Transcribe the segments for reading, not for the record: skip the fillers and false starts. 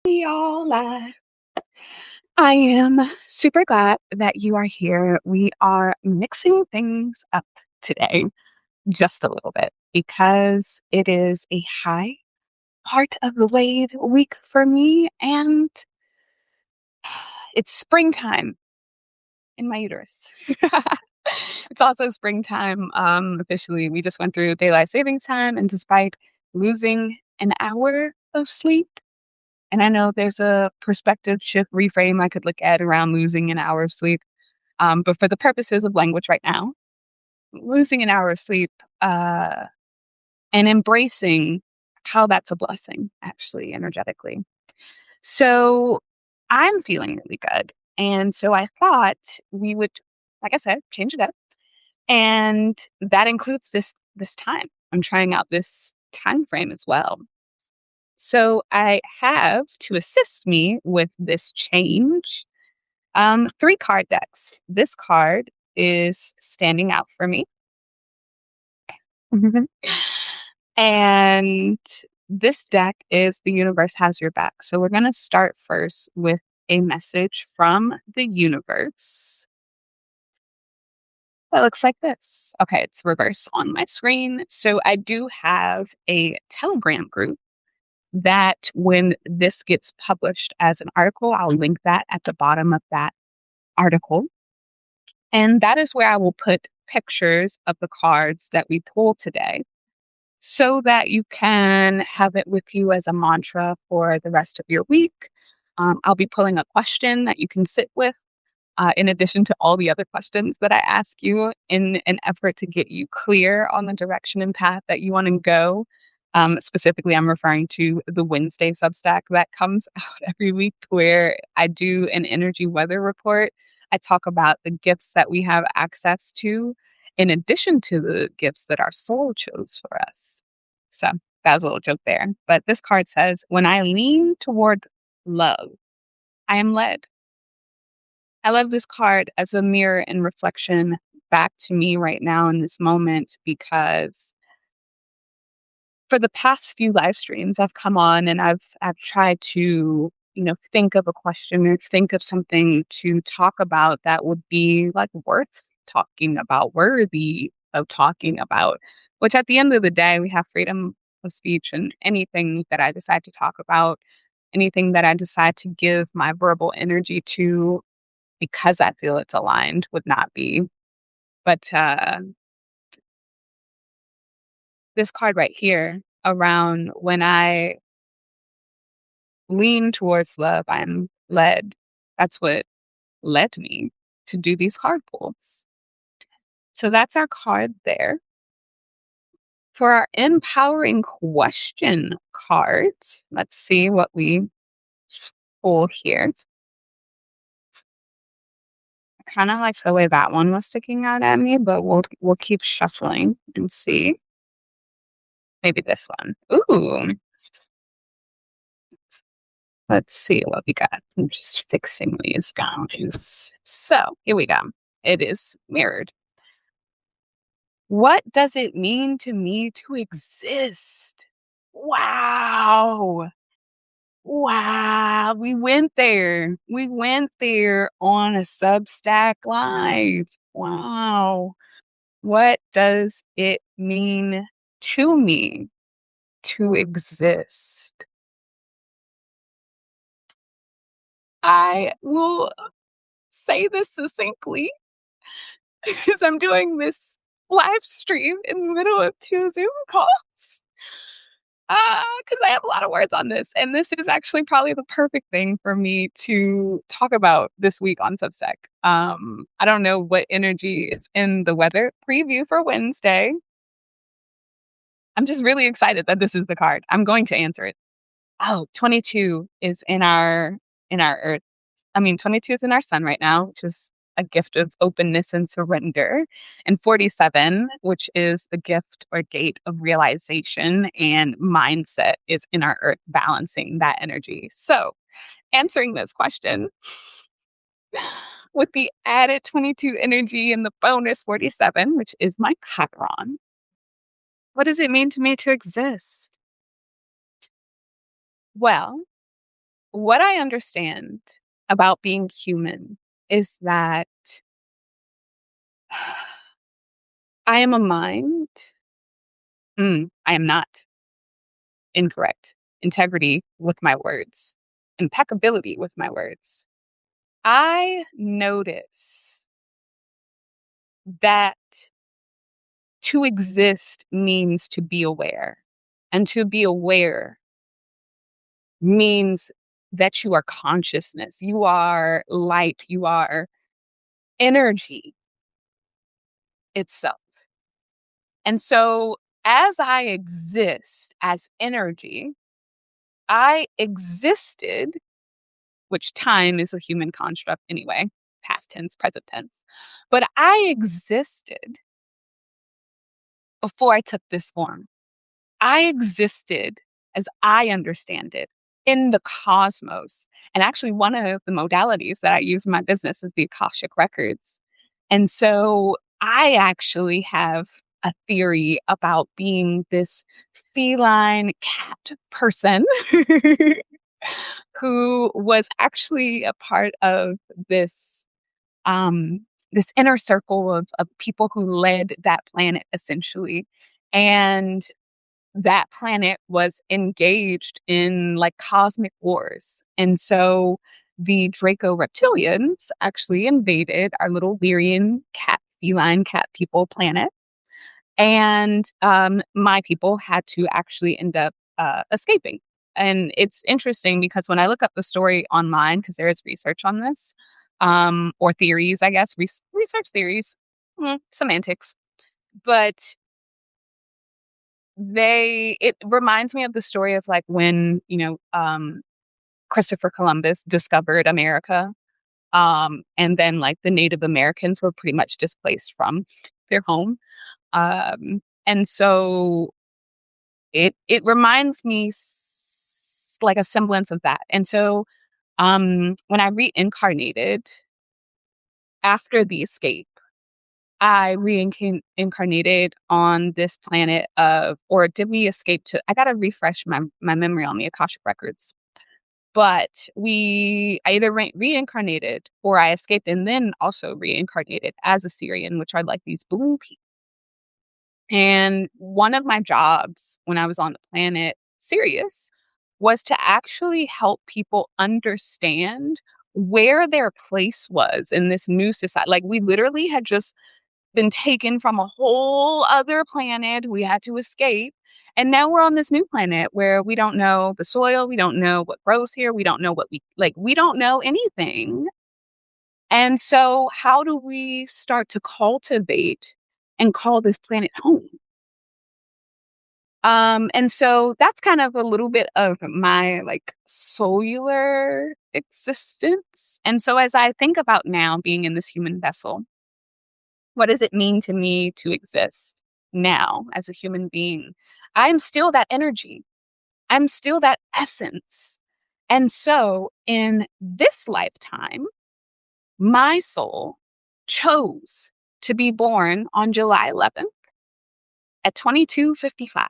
Y'all, I am super glad that you are here. We are mixing things up today just a little bit because it is a high part of the wave week for me, and it's springtime in my uterus. It's also springtime officially. We just went through daylight savings time, and despite losing an hour of sleep, and I know there's a perspective shift reframe I could look at around losing an hour of sleep. But for the purposes of language right now, losing an hour of sleep and embracing how that's a blessing, actually, energetically. So I'm feeling really good. And so I thought we would, like I said, change it up. And that includes this time. I'm trying out this time frame as well. So I have, to assist me with this change, three card decks. This card is standing out for me. And this deck is The Universe Has Your Back. So we're going to start first with a message from the universe. That looks like this. Okay, it's reverse on my screen. So I do have a Telegram group that when this gets published as an article, I'll link that at the bottom of that article. And that is where I will put pictures of the cards that we pull today so that you can have it with you as a mantra for the rest of your week. I'll be pulling a question that you can sit with in addition to all the other questions that I ask you in an effort to get you clear on the direction and path that you want to go. Specifically, I'm referring to the Wednesday Substack that comes out every week where I do an energy weather report. I talk about the gifts that we have access to in addition to the gifts that our soul chose for us. So that was a little joke there. But this card says, when I lean toward love, I am led. I love this card as a mirror and reflection back to me right now in this moment, because for the past few live streams I've come on and I've tried to, think of a question or think of something to talk about that would be like worth talking about, worthy of talking about, which at the end of the day, we have freedom of speech, and anything that I decide to talk about, anything that I decide to give my verbal energy to because I feel it's aligned would not be. But this card right here around when I lean towards love, I'm led. That's what led me to do these card pulls. So that's our card there. For our empowering question cards, let's see what we pull here. I kind of like the way that one was sticking out at me, but we'll keep shuffling and see. Maybe this one. Ooh. Let's see what we got. I'm just fixing these guys. So here we go. It is mirrored. What does it mean to me to exist? Wow. Wow. We went there. We went there on a Substack live. Wow. What does it mean to me to exist? I will say this succinctly because I'm doing this live stream in the middle of two Zoom calls. Because I have a lot of words on this, and this is actually probably the perfect thing for me to talk about this week on Substack. I don't know what energy is in the weather preview for Wednesday. I'm just really excited that this is the card. I'm going to answer it. Oh, 22 is in our earth. 22 is in our sun right now, which is a gift of openness and surrender. And 47, which is the gift or gate of realization and mindset, is in our earth, balancing that energy. So answering this question with the added 22 energy and the bonus 47, which is my Chiron, what does it mean to me to exist? Well, what I understand about being human is that I am a mind. I am not. Incorrect. Integrity with my words. Impeccability with my words. I notice that to exist means to be aware. And to be aware means that you are consciousness, you are light, you are energy itself. And so, as I exist as energy, I existed, which time is a human construct anyway, past tense, present tense. But I existed before I took this form. I existed as I understand it in the cosmos. And actually, one of the modalities that I use in my business is the Akashic Records. And so I actually have a theory about being this feline cat person who was actually a part of this um, this inner circle of people who led that planet essentially. And that planet was engaged in like cosmic wars. And so the Draco reptilians actually invaded our little Lyrian cat, feline cat people planet. And my people had to actually end up escaping. And it's interesting because when I look up the story online, because there is research on this, or theories, I guess, research theories, semantics, but it reminds me of the story of like when, Christopher Columbus discovered America. And then like the Native Americans were pretty much displaced from their home. And so it reminds me like a semblance of that. And so when I reincarnated after the escape, I reincarnated on this planet or did we escape to? I gotta refresh my memory on the Akashic Records. But I either reincarnated or I escaped and then also reincarnated as a Syrian, which are like these blue people. And one of my jobs when I was on the planet Sirius was to actually help people understand where their place was in this new society. Like we literally had just been taken from a whole other planet. We had to escape. And now we're on this new planet where we don't know the soil. We don't know what grows here. We don't know what we don't know anything. And so how do we start to cultivate and call this planet home? And so that's kind of a little bit of my like cellular existence. And so as I think about now being in this human vessel, what does it mean to me to exist now as a human being? I'm still that energy. I'm still that essence. And so in this lifetime, my soul chose to be born on July 11th at 22:55.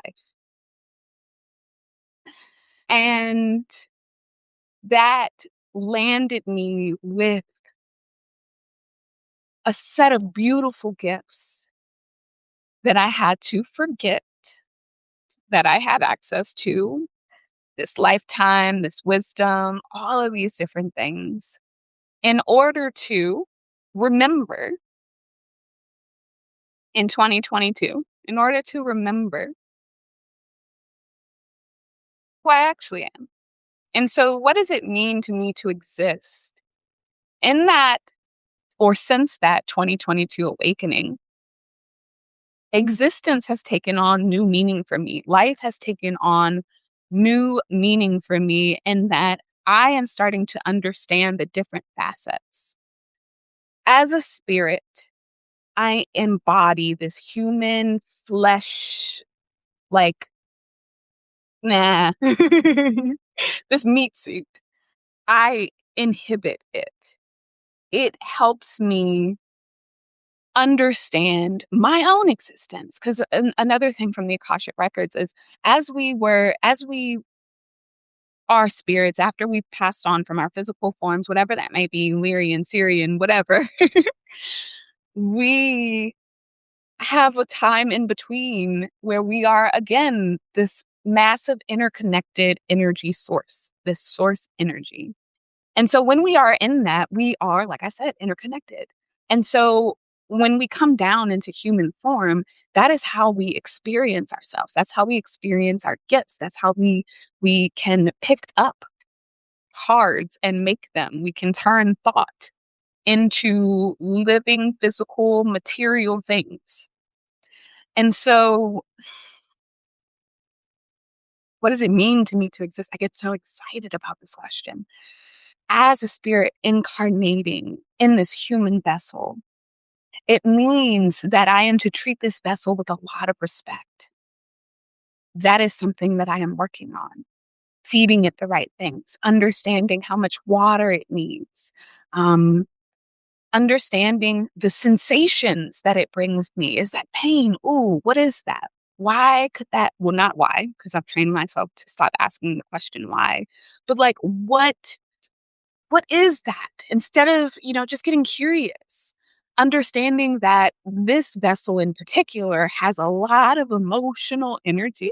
And that landed me with a set of beautiful gifts that I had to forget that I had access to, this lifetime, this wisdom, all of these different things in order to remember in 2022, in order to remember who I actually am. And so, what does it mean to me to exist? In that, or since that 2022 awakening, existence has taken on new meaning for me. Life has taken on new meaning for me, in that I am starting to understand the different facets. As a spirit, I embody this human flesh, like, nah, this meat suit. I inhibit it. It helps me understand my own existence. Because another thing from the Akashic Records is as we our spirits, after we've passed on from our physical forms, whatever that may be, Lyrian, Syrian, whatever, we have a time in between where we are, again, this massive interconnected energy source, this source energy. And so when we are in that, we are, like I said, interconnected. And so when we come down into human form, that is how we experience ourselves. That's how we experience our gifts. That's how we can pick up cards and make them. We can turn thought into living physical material things. And so what does it mean to me to exist? I get so excited about this question. As a spirit incarnating in this human vessel, it means that I am to treat this vessel with a lot of respect. That is something that I am working on. Feeding it the right things, understanding how much water it needs, um, understanding the sensations that it brings me. Is that pain? Ooh, what is that? Why could that? Well, not why, because I've trained myself to stop asking the question why, but like, what is that? Instead of, just getting curious, understanding that this vessel in particular has a lot of emotional energy.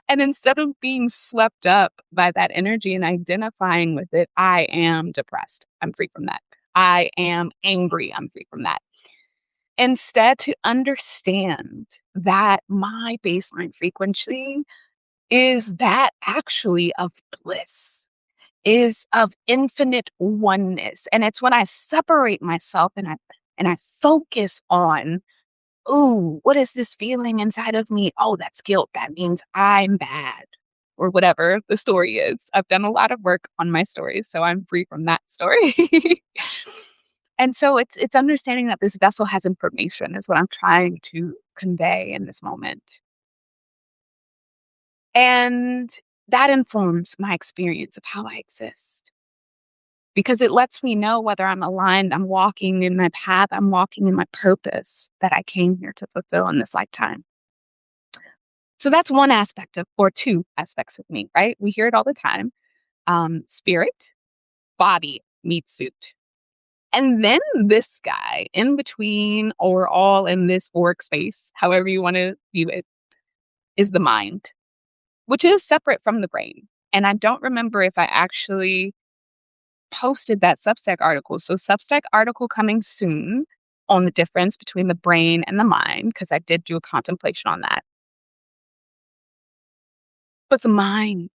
And instead of being swept up by that energy and identifying with it, I am depressed. I'm free from that. I am angry. I'm free from that. Instead, to understand that my baseline frequency is that actually of bliss, is of infinite oneness. And it's when I separate myself and I focus on, ooh, what is this feeling inside of me? Oh, that's guilt. That means I'm bad, or whatever the story is. I've done a lot of work on my stories, so I'm free from that story. And so it's understanding that this vessel has information is what I'm trying to convey in this moment. And that informs my experience of how I exist, because it lets me know whether I'm aligned, I'm walking in my path, I'm walking in my purpose that I came here to fulfill in this lifetime. So that's one aspect of, or two aspects of me, right? We hear it all the time. Spirit, body, meat suit. And then this guy in between, or all in this auric space, however you want to view it, is the mind, which is separate from the brain. And I don't remember if I actually posted that Substack article. So Substack article coming soon on the difference between the brain and the mind, because I did do a contemplation on that. But the mind,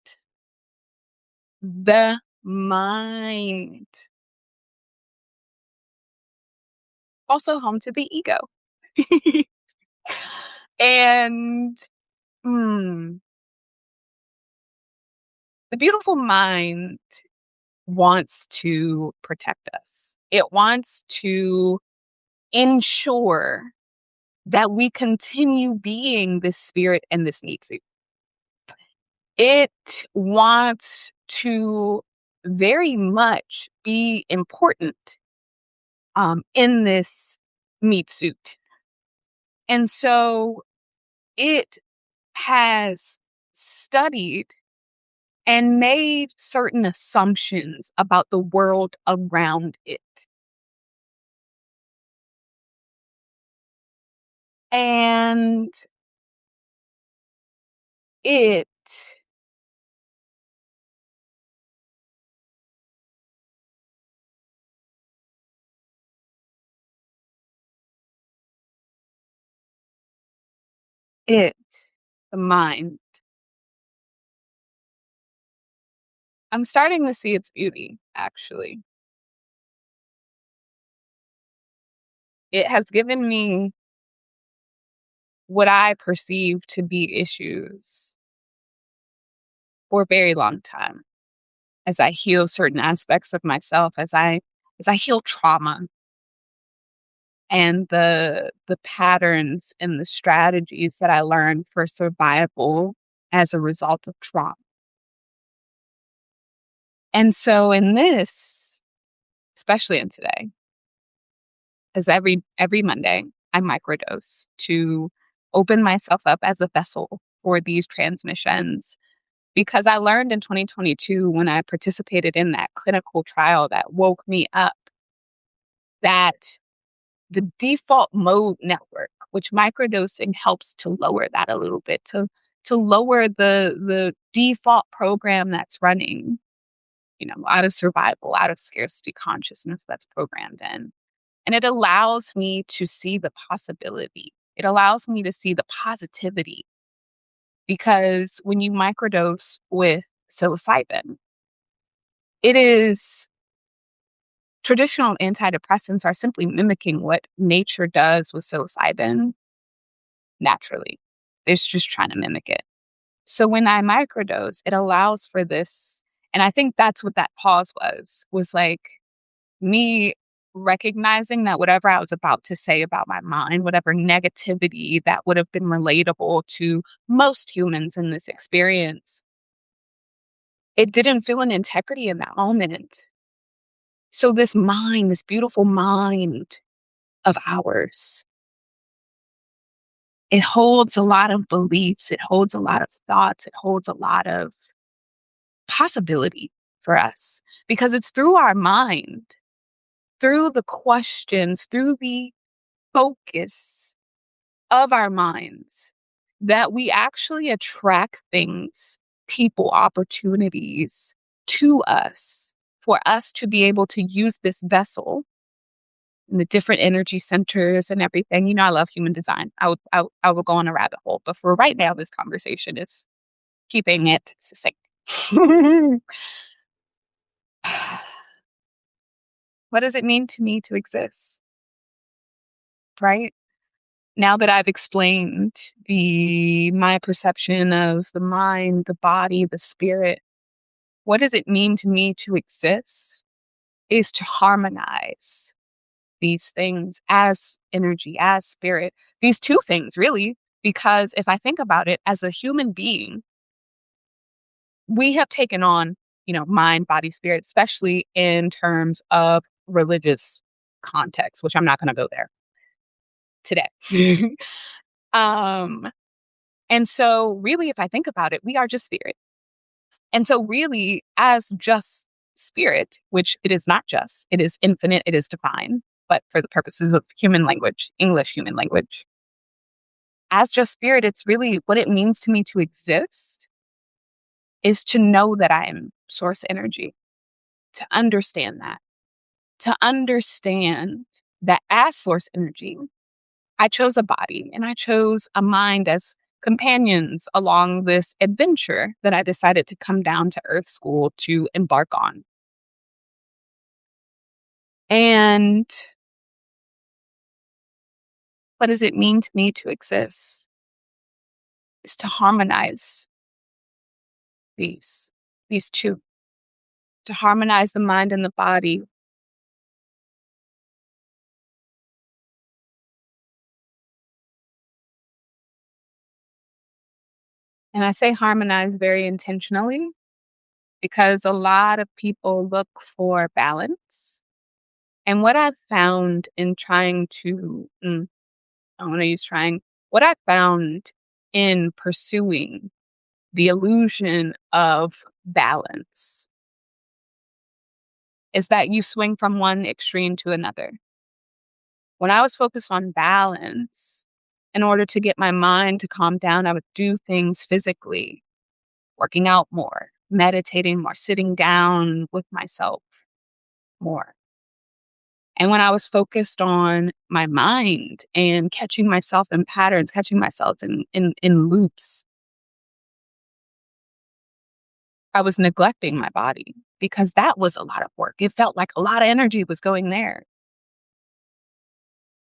also home to the ego. And the beautiful mind wants to protect us. It wants to ensure that we continue being this spirit and this meat suit. It wants to very much be important in this meat suit. And so it has studied and made certain assumptions about the world around it. And it it the mind, I'm starting to see its beauty, actually. It has given me what I perceive to be issues for a very long time, as I heal certain aspects of myself, as I heal trauma and the patterns and the strategies that I learned for survival as a result of trauma. And so in this, especially in today, as every Monday, I microdose to open myself up as a vessel for these transmissions, because I learned in 2022 when I participated in that clinical trial that woke me up that the default mode network, which microdosing helps to lower that a little bit, to lower the default program that's running, out of survival, out of scarcity consciousness that's programmed in. And it allows me to see the possibility. It allows me to see the positivity because when you microdose with psilocybin, it is traditional antidepressants are simply mimicking what nature does with psilocybin naturally. It's just trying to mimic it. So when I microdose, it allows for this. And I think that's what that pause was like me recognizing that whatever I was about to say about my mind, whatever negativity that would have been relatable to most humans in this experience, it didn't feel an integrity in that moment. So this mind, this beautiful mind of ours, it holds a lot of beliefs, it holds a lot of thoughts, it holds a lot of possibility for us because it's through our mind, through the questions, through the focus of our minds that we actually attract things, people, opportunities to us for us to be able to use this vessel and the different energy centers and everything. I love human design. I will go on a rabbit hole, but for right now, this conversation is keeping it succinct. What does it mean to me to exist? Right? Now that I've explained my perception of the mind, the body, the spirit, what does it mean to me to exist is to harmonize these things as energy, as spirit, these two things really, because if I think about it as a human being, we have taken on, mind, body, spirit, especially in terms of religious context, which I'm not going to go there today. um, and so really, if I think about it, we are just spirit. And so really, as just spirit, which it is not just, it is infinite, it is divine, but for the purposes of human language, English human language, as just spirit, it's really what it means to me to exist is to know that I am source energy, to understand that, as source energy, I chose a body and I chose a mind as companions along this adventure that I decided to come down to Earth School to embark on. And what does it mean to me to exist? Is to harmonize these two, to harmonize the mind and the body. And I say harmonize very intentionally because a lot of people look for balance. And what I've found in trying to, I want to use trying, what I found in pursuing the illusion of balance is that you swing from one extreme to another. When I was focused on balance, in order to get my mind to calm down, I would do things physically, working out more, meditating more, sitting down with myself more. And when I was focused on my mind and catching myself in patterns, catching myself in loops, I was neglecting my body because that was a lot of work. It felt like a lot of energy was going there.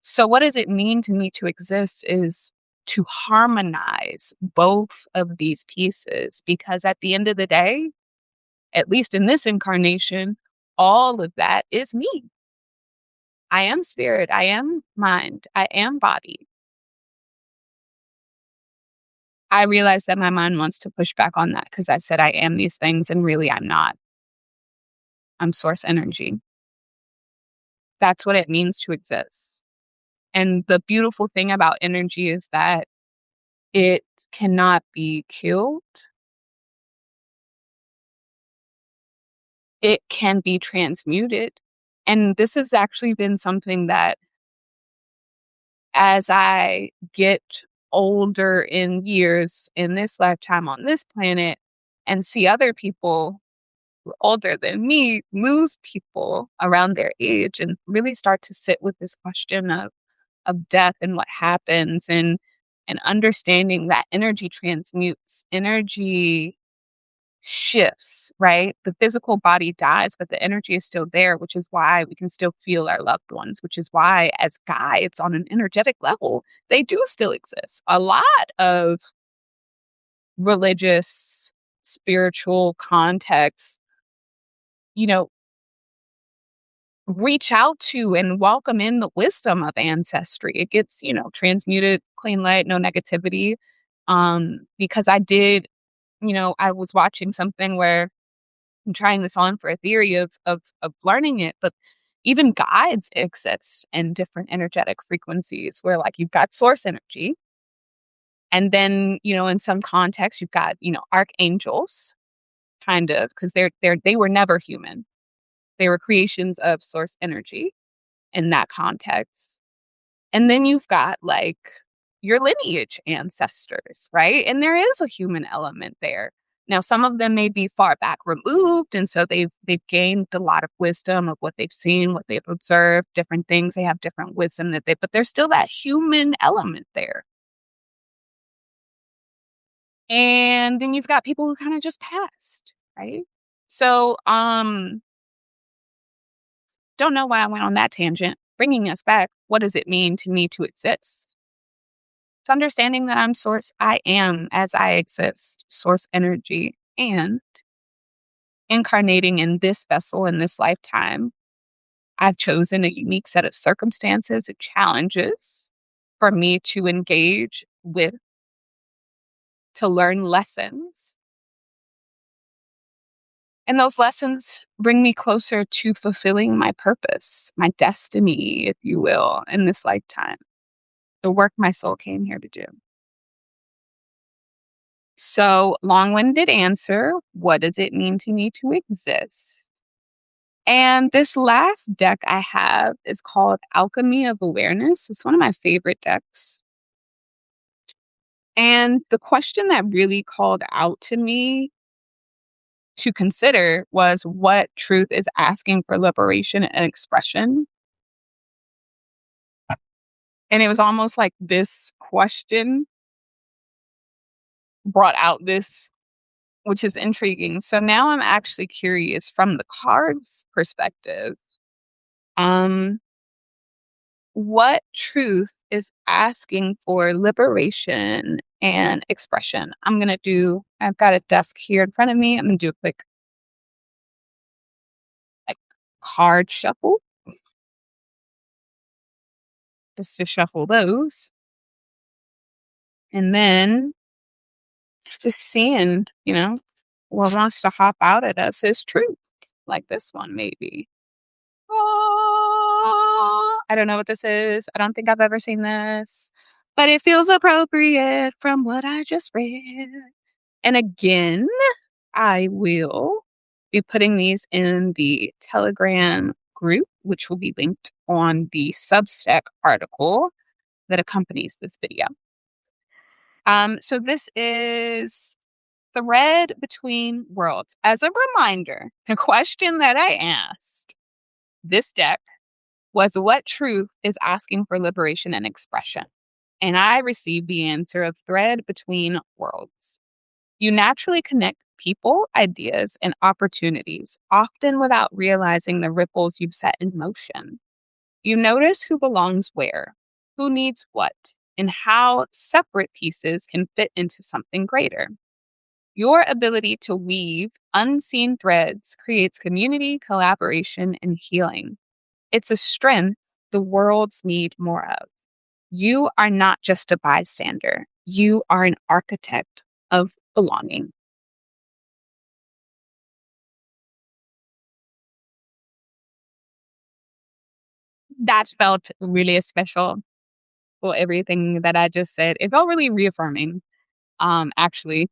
So what does it mean to me to exist is to harmonize both of these pieces, because at the end of the day, at least in this incarnation, all of that is me. I am spirit, I am mind, I am body. I realize that my mind wants to push back on that because I said I am these things and really I'm not. I'm source energy. That's what it means to exist. And the beautiful thing about energy is that it cannot be killed. it can be transmuted. And this has actually been something that, as I get older in years in this lifetime on this planet and see other people who are older than me lose people around their age and really start to sit with this question of death and what happens, and understanding that energy transmutes, energy shifts, right? The physical body dies, but the energy is still there, which is why we can still feel our loved ones, which is why, as guides on an energetic level, they do still exist. A lot of religious, spiritual contexts, you know, reach out to and welcome in the wisdom of ancestry. It gets, transmuted, clean light, no negativity. Because I was watching something where I'm trying this on for a theory of learning it, but even guides exist in different energetic frequencies where, like, you've got source energy, and then, in some contexts you've got, archangels, kind of, because they were never human. They were creations of source energy in that context. And then you've got, like, your lineage ancestors, right? And there is a human element there. Now, some of them may be far back removed, and so they've gained a lot of wisdom of what they've seen, what they've observed, different things. They have different wisdom but there's still that human element there. And then you've got people who kind of just passed, right? So, don't know why I went on that tangent. Bringing us back, what does it mean to me to exist? It's understanding that I'm source. I am, as I exist, source energy, and incarnating in this vessel in this lifetime. I've chosen a unique set of circumstances and challenges for me to engage with, to learn lessons. And those lessons bring me closer to fulfilling my purpose, my destiny, if you will, in this lifetime, the work my soul came here to do. So, long-winded answer, what does it mean to me to exist? And this last deck I have is called Alchemy of Awareness. It's one of my favorite decks. And the question that really called out to me to consider was, what truth is asking for liberation and expression? And it was almost like this question brought out this, which is intriguing. So now I'm actually curious from the cards perspective. What truth is asking for liberation and expression? I've got a desk here in front of me. I'm going to do a quick, like, card shuffle just to shuffle those. And then just seeing, what wants to hop out at us is truth, like this one, maybe. I don't know what this is. I don't think I've ever seen this, but it feels appropriate from what I just read. And again, I will be putting these in the Telegram group, which will be linked on the Substack article that accompanies this video. So this is Thread Between Worlds. As a reminder, the question that I asked this deck was, what truth is asking for liberation and expression? And I received the answer of thread between worlds. You naturally connect people, ideas, and opportunities, often without realizing the ripples you've set in motion. You notice who belongs where, who needs what, and how separate pieces can fit into something greater. Your ability to weave unseen threads creates community, collaboration, and healing. It's a strength the worlds need more of. You are not just a bystander. You are an architect of belonging. That felt really special for everything that I just said. It felt really reaffirming, actually,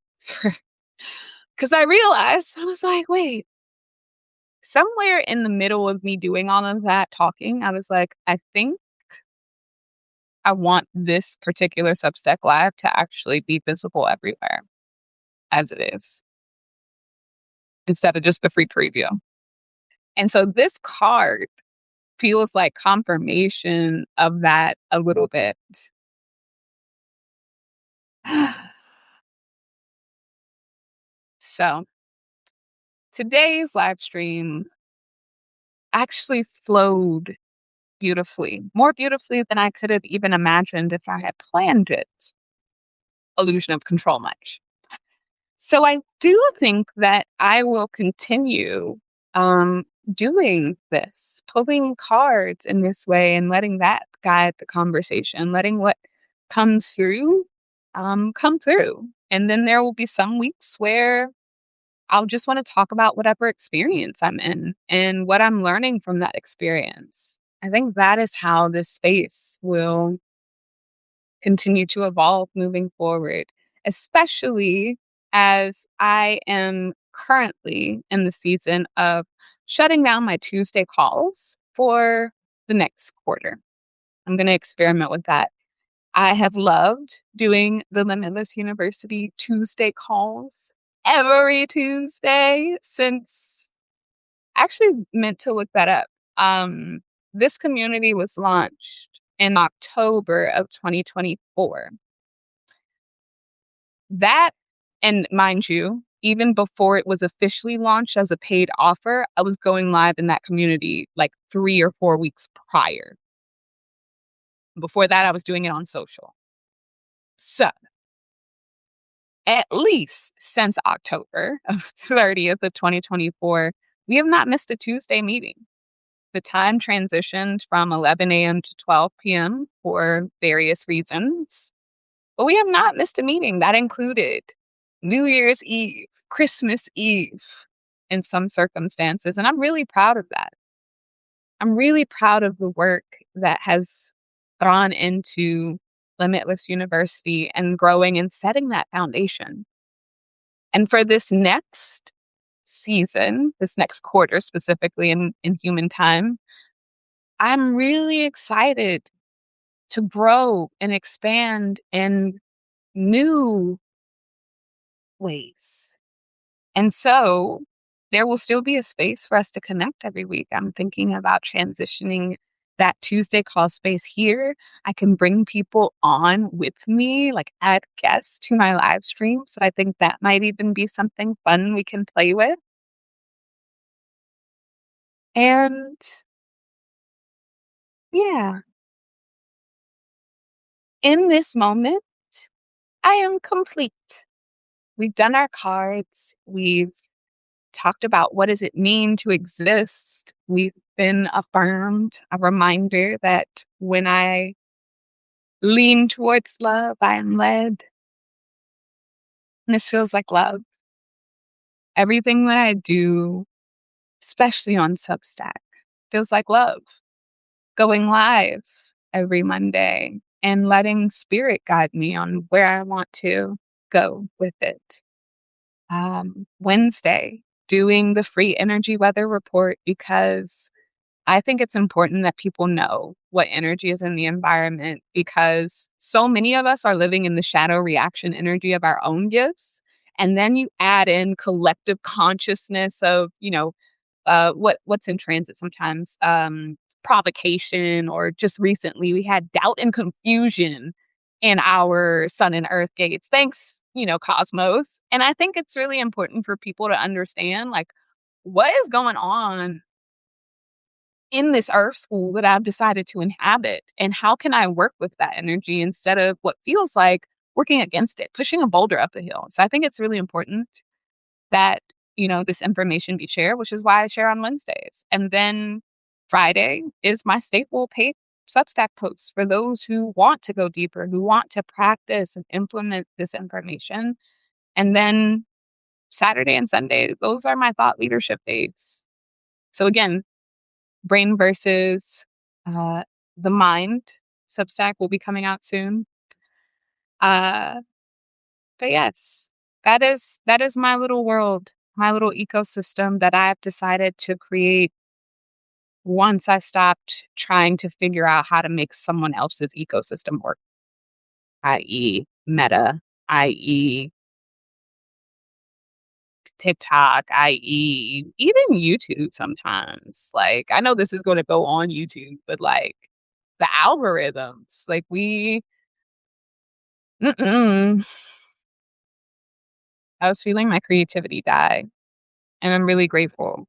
because I realized, I was like, wait, somewhere in the middle of me doing all of that talking, I was like, I think I want this particular Substack Live to actually be visible everywhere as it is, instead of just the free preview. And so this card feels like confirmation of that a little bit. So today's live stream actually flowed beautifully, more beautifully than I could have even imagined if I had planned it. Illusion of control much. So I do think that I will continue um, doing this, pulling cards in this way and letting that guide the conversation, letting what comes through come through. And then there will be some weeks where I'll just want to talk about whatever experience I'm in and what I'm learning from that experience. I think that is how this space will continue to evolve moving forward, especially as I am currently in the season of shutting down my Tuesday calls for the next quarter. I'm going to experiment with that. I have loved doing the Limitless University Tuesday calls every Tuesday since I actually meant to look that up. This community was launched in October of 2024. That, and mind you, even before it was officially launched as a paid offer, I was going live in that community like 3 or 4 weeks prior. Before that, I was doing it on social. So, at least since October of 30th of 2024, we have not missed a Tuesday meeting. The time transitioned from 11 a.m. to 12 p.m. for various reasons, but we have not missed a meeting. That included New Year's Eve, Christmas Eve in some circumstances. And I'm really proud of that. I'm really proud of the work that has gone into Limitless University and growing and setting that foundation. And for this next season, this next quarter specifically in human time, I'm really excited to grow and expand in new ways. And so there will still be a space for us to connect every week. I'm thinking about transitioning that Tuesday call space here. I can bring people on with me, like add guests to my live stream. So I think that might even be something fun we can play with. And yeah, in this moment, I am complete. We've done our cards. We've talked about what does it mean to exist. We've been affirmed, a reminder that when I lean towards love, I am led. And this feels like love. Everything that I do, especially on Substack, feels like love. Going live every Monday and letting spirit guide me on where I want to go with it. Wednesday, doing the free energy weather report because I think it's important that people know what energy is in the environment because so many of us are living in the shadow reaction energy of our own gifts. And then you add in collective consciousness of, what's in transit sometimes, provocation, or just recently we had doubt and confusion in our sun and earth gates. Thanks, cosmos. And I think it's really important for people to understand like what is going on in this earth school that I've decided to inhabit, and how can I work with that energy instead of what feels like working against it, pushing a boulder up the hill. So I think it's really important that, this information be shared, which is why I share on Wednesdays. And then Friday is my staple paid Substack post for those who want to go deeper, who want to practice and implement this information. And then Saturday and Sunday, those are my thought leadership days. So again, Brain versus the Mind Substack will be coming out soon. But yes, that is my little world. my little ecosystem that I have decided to create once I stopped trying to figure out how to make someone else's ecosystem work, i.e., Meta, i.e., TikTok, i.e., even YouTube sometimes. Like, I know this is going to go on YouTube, but like the algorithms, like mm-mm. I was feeling my creativity die. And I'm really grateful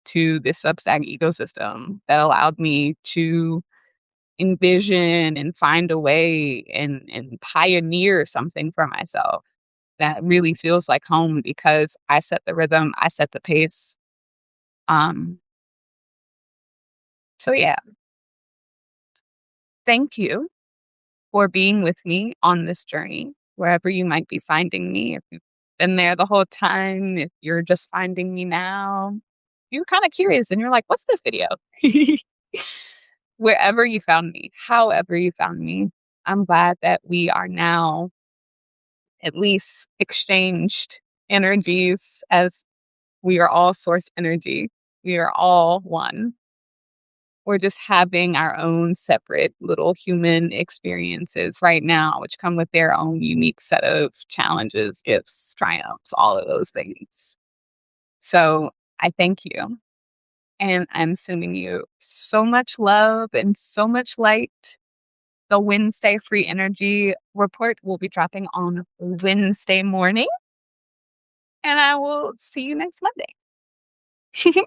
to this Substack ecosystem that allowed me to envision and find a way and pioneer something for myself that really feels like home because I set the rhythm, I set the pace. Um, so yeah, thank you for being with me on this journey, wherever you might be finding me. If you've been there the whole time, if you're just finding me now, you're kind of curious and you're like, what's this video? Wherever you found me, however you found me, I'm glad that we are now at least exchanged energies as we are all source energy. We are all one. We're just having our own separate little human experiences right now, which come with their own unique set of challenges, gifts, triumphs, all of those things. So I thank you. And I'm sending you so much love and so much light. The Wednesday free energy report will be dropping on Wednesday morning. And I will see you next Monday.